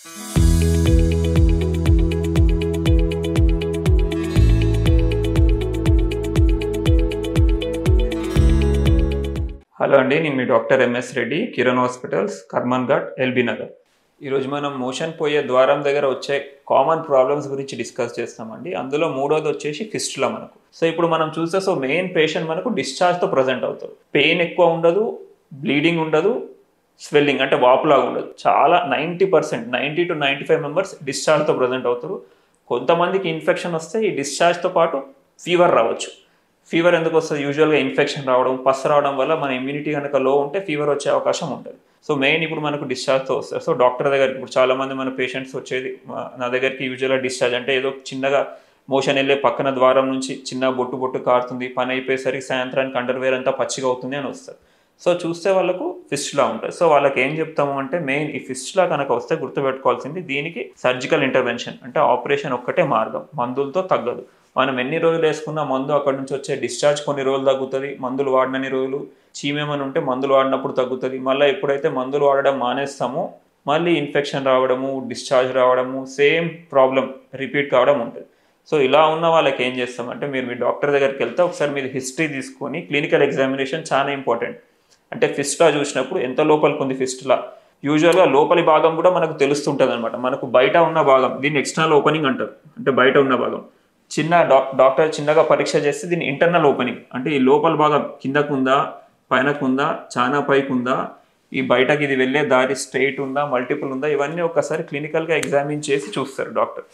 Hello అండి, నేను మీ doctor MS Reddy, Kiran hospitals, Karman Ghat, LB Nagar. ఈరోజు మనం మోషన్ పోయే ద్వారం దగ్గర వచ్చే కామన్ ప్రాబ్లమ్స్ గురించి డిస్కస్ చేస్తామండి. అందులో మూడోది వచ్చేసి ఫిస్టులా మనకు. సో ఇప్పుడు మనం చూస్తే మెయిన్ పేషెంట్ మనకు డిశ్చార్జ్తో ప్రజెంట్ అవుతారు. పెయిన్ ఎక్కువ ఉండదు, బ్లీడింగ్ ఉండదు, స్వెల్లింగ్ అంటే వాపులాగా ఉండదు. చాలా 90% 90 to 95 మెంబర్స్ డిశ్చార్జ్తో ప్రజెంట్ అవుతారు. కొంతమందికి ఇన్ఫెక్షన్ వస్తే ఈ డిశ్చార్జ్తో పాటు ఫీవర్ రావచ్చు. ఫీవర్ ఎందుకు వస్తుంది? యూజువల్గా ఇన్ఫెక్షన్ రావడం, పస్ రావడం వల్ల మన ఇమ్యూనిటీ కనుక లో ఉంటే ఫీవర్ వచ్చే అవకాశం ఉంటుంది. సో మెయిన్ ఇప్పుడు మనకు డిశ్చార్జ్తో వస్తారు. సో డాక్టర్ దగ్గరికి ఇప్పుడు చాలామంది మన పేషెంట్స్ వచ్చేది నా దగ్గరికి యూజువల్గా డిశ్చార్జ్ అంటే ఏదో చిన్నగా మోషన్ వెళ్ళే పక్కన ద్వారం నుంచి చిన్న బొట్టు బొట్టు కారుతుంది, పని అయిపోయేసరికి సాయంత్రానికి అండర్వేర్ అంతా పచ్చిగా అవుతుంది అని వస్తారు. సో చూస్తే వాళ్ళకు ఫిస్టులా ఉంటుంది. సో వాళ్ళకి ఏం చెప్తాము అంటే మెయిన్ ఈ ఫిస్టులా కనుక వస్తే గుర్తుపెట్టుకోవాల్సింది దీనికి సర్జికల్ ఇంటర్వెన్షన్ అంటే ఆపరేషన్ ఒక్కటే మార్గం, మందులతో తగ్గదు. మనం ఎన్ని రోజులు వేసుకున్న మందు అక్కడ నుంచి వచ్చే డిశ్చార్జ్ కొన్ని రోజులు తగ్గుతుంది, మందులు వాడినన్ని రోజులు. చీమేమని ఉంటే మందులు వాడినప్పుడు తగ్గుతుంది. మళ్ళీ ఎప్పుడైతే మందులు వాడడం మానేస్తామో మళ్ళీ ఇన్ఫెక్షన్ రావడము, డిశ్చార్జ్ రావడము, సేమ్ ప్రాబ్లం రిపీట్ కావడం ఉంటుంది. సో ఇలా ఉన్న వాళ్ళకి ఏం చేస్తామంటే మీరు మీ డాక్టర్ దగ్గరికి వెళ్తే ఒకసారి మీరు హిస్టరీ తీసుకొని క్లినికల్ ఎగ్జామినేషన్ చాలా ఇంపార్టెంట్. అంటే ఫిస్టులా చూసినప్పుడు ఎంత లోపలికి ఉంది ఫిస్టులా, యూజువల్గా లోపలి భాగం కూడా మనకు తెలుస్తుంటుంది అనమాట. మనకు బయట ఉన్న భాగం దీన్ని ఎక్స్టర్నల్ ఓపెనింగ్ అంటారు, అంటే బయట ఉన్న భాగం. చిన్న డాక్టర్ చిన్నగా పరీక్ష చేస్తే దీన్ని ఇంటర్నల్ ఓపెనింగ్ అంటే ఈ లోపల భాగం కిందకుందా, పైనకుందా, చాలా పైకి ఉందా, ఈ బయటకి ఇది వెళ్ళే దారి స్ట్రైట్ ఉందా, మల్టిపుల్ ఉందా, ఇవన్నీ ఒకసారి క్లినికల్గా ఎగ్జామిన్ చేసి చూస్తారు డాక్టర్.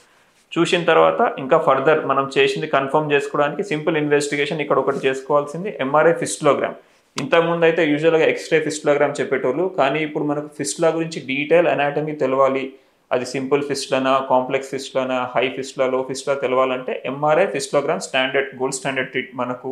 చూసిన తర్వాత ఇంకా ఫర్దర్ మనం చేసింది కన్ఫర్మ్ చేసుకోవడానికి సింపుల్ ఇన్వెస్టిగేషన్ ఇక్కడ ఒకటి చేసుకోవాల్సింది ఎంఆర్ఐ ఫిస్టులోగ్రామ్. ఇంతకుముందు అయితే యూజువల్గా ఎక్స్రే ఫిస్టులోగ్రామ్ చెప్పేటోళ్ళు, కానీ ఇప్పుడు మనకు ఫిస్టులా గురించి డీటెయిల్ అనాటమీ తెలవాలి, అది సింపుల్ ఫిస్టులనా, కాంప్లెక్స్ ఫిస్టులనా, హై ఫిస్టులా, లో ఫిస్టులా తెలవాలంటే ఎంఆర్ఐ ఫిస్టులోగ్రామ్ గోల్డ్ స్టాండర్డ్ మనకు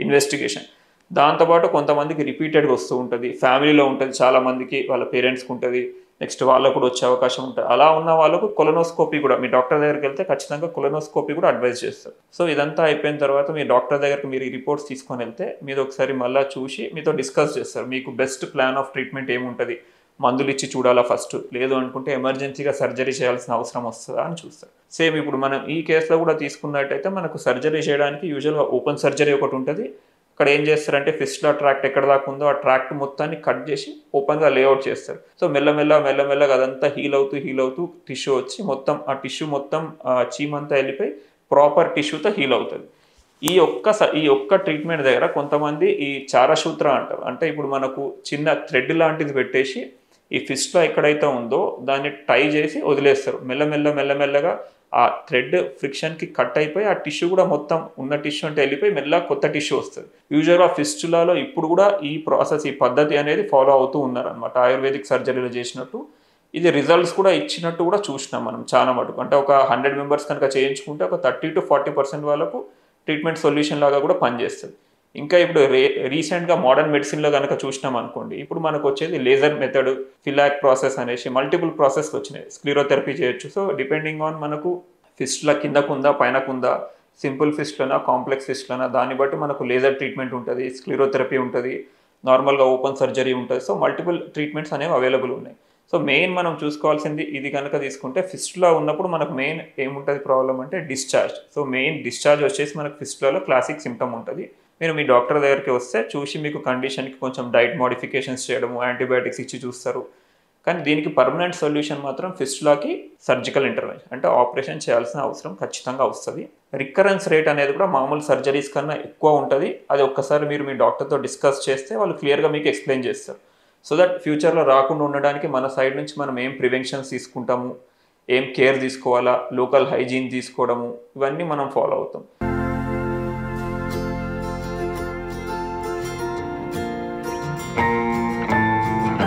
ఇన్వెస్టిగేషన్. దాంతోపాటు కొంతమందికి రిపీటెడ్గా వస్తూ ఉంటుంది, ఫ్యామిలీలో ఉంటుంది, చాలామందికి వాళ్ళ పేరెంట్స్కి ఉంటుంది, నెక్స్ట్ వాళ్ళకు కూడా వచ్చే అవకాశం ఉంటుంది. అలా ఉన్న వాళ్ళకు కొలనోస్కోపీ కూడా మీ డాక్టర్ దగ్గరికి వెళ్తే ఖచ్చితంగా కొలనోస్కోపీ కూడా అడ్వైజ్ చేస్తారు. సో ఇదంతా అయిపోయిన తర్వాత మీ డాక్టర్ దగ్గరికి మీరు ఈ రిపోర్ట్స్ తీసుకొని వెళ్తే మీరు ఒకసారి మళ్ళీ చూసి మీతో డిస్కస్ చేస్తారు. మీకు బెస్ట్ ప్లాన్ ఆఫ్ ట్రీట్మెంట్ ఏముంటుంది, మందులు ఇచ్చి చూడాలా ఫస్ట్, లేదు అనుకుంటే ఎమర్జెన్సీగా సర్జరీ చేయాల్సిన అవసరం వస్తుందా అని చూస్తారు. సేమ్ ఇప్పుడు మనం ఈ కేసులో కూడా తీసుకున్నట్టయితే మనకు సర్జరీ చేయడానికి యూజువల్గా ఓపెన్ సర్జరీ ఒకటి ఉంటుంది. ఇక్కడ ఏం చేస్తారంటే ఫిస్టులా ట్రాక్ట్ ఎక్కడ దాకా ఉందో ఆ ట్రాక్ట్ మొత్తాన్ని కట్ చేసి ఓపెన్గా లేఅవుట్ చేస్తారు. సో మెల్లమెల్లగా అదంతా హీల్ అవుతూ టిష్యూ వచ్చి మొత్తం ఆ టిష్యూ మొత్తం చీమంతా వెళ్ళిపోయి ప్రాపర్ టిష్యూతో హీల్ అవుతుంది. ఈ ఒక్క ట్రీట్మెంట్ దగ్గర కొంతమంది ఈ చారసూత్ర అంటారు, అంటే ఇప్పుడు మనకు చిన్న థ్రెడ్ లాంటిది పెట్టేసి ఈ ఫిస్టులా ఎక్కడైతే ఉందో దాన్ని టై చేసి వదిలేస్తారు. మెల్లమెల్లగా ఆ థ్రెడ్ ఫ్రిక్షన్కి కట్ అయిపోయి ఆ టిష్యూ కూడా మొత్తం ఉన్న టిష్యూ అంటే వెళ్ళిపోయి మెల్లగా కొత్త టిష్యూ వస్తుంది. యూజువల్గా ఫిస్టులాలో ఇప్పుడు కూడా ఈ ప్రాసెస్, ఈ పద్ధతి అనేది ఫాలో అవుతూ ఉన్నారనమాట. ఆయుర్వేదిక్ సర్జరీలో చేసినట్టు ఇది రిజల్ట్స్ కూడా ఇచ్చినట్టు కూడా చూసినాం మనం చాలా మటుకు. అంటే ఒక 100 మెంబర్స్ కనుక చేయించుకుంటే ఒక 30 to 40% వాళ్ళకు ట్రీట్మెంట్ సొల్యూషన్ లాగా కూడా పనిచేస్తుంది. ఇంకా ఇప్పుడు రీసెంట్గా మోడర్న్ మెడిసిన్లో కనుక చూసినాం అనుకోండి, ఇప్పుడు మనకు వచ్చేది లేజర్ మెథడ్, ఫిలాక్ ప్రాసెస్ అనేసి మల్టిపుల్ ప్రాసెస్ వచ్చినాయి. స్క్లీరోథెరపీ చేయొచ్చు. సో డిపెండింగ్ ఆన్ మనకు ఫిస్టులా కిందకుందా, పైనకుందా, సింపుల్ ఫిస్టులనా, కాంప్లెక్స్ ఫిస్టులనా, దాన్ని బట్టి మనకు లేజర్ ట్రీట్మెంట్ ఉంటుంది, స్క్లీరోథెరపీ ఉంటుంది, నార్మల్గా ఓపెన్ సర్జరీ ఉంటుంది. సో మల్టిపుల్ ట్రీట్మెంట్స్ అనేవి అవైలబుల్ ఉన్నాయి. సో మెయిన్ మనం చూసుకోవాల్సింది ఇది కనుక తీసుకుంటే ఫిస్టులా ఉన్నప్పుడు మనకు మెయిన్ ఏముంటుంది ప్రాబ్లం అంటే డిశ్చార్జ్. సో మెయిన్ డిశ్చార్జ్ వచ్చేసి మనకు ఫిస్టులాలో క్లాసిక్ సిమ్టమ్ ఉంటుంది. మీరు మీ డాక్టర్ దగ్గరికి వస్తే చూసి మీకు కండిషన్కి కొంచెం డైట్ మోడిఫికేషన్స్ చేయడము, యాంటీబయాటిక్స్ ఇచ్చి చూస్తారు. కానీ దీనికి పర్మనెంట్ సొల్యూషన్ మాత్రం ఫిస్టులాకి సర్జికల్ ఇంటర్వెన్షన్ అంటే ఆపరేషన్ చేయాల్సిన అవసరం ఖచ్చితంగా వస్తుంది. రికరెన్స్ రేట్ అనేది కూడా మామూలు సర్జరీస్ కన్నా ఎక్కువ ఉంటుంది. అది ఒక్కసారి మీరు మీ డాక్టర్తో డిస్కస్ చేస్తే వాళ్ళు క్లియర్గా మీకు ఎక్స్ప్లెయిన్ చేస్తారు. సో దట్ ఫ్యూచర్లో రాకుండా ఉండడానికి మన సైడ్ నుంచి మనం ఏం ప్రివెన్షన్స్ తీసుకుంటాము, ఏం కేర్ తీసుకోవాలా, లోకల్ హైజీన్ తీసుకోవడము, ఇవన్నీ మనం ఫాలో అవుతాం.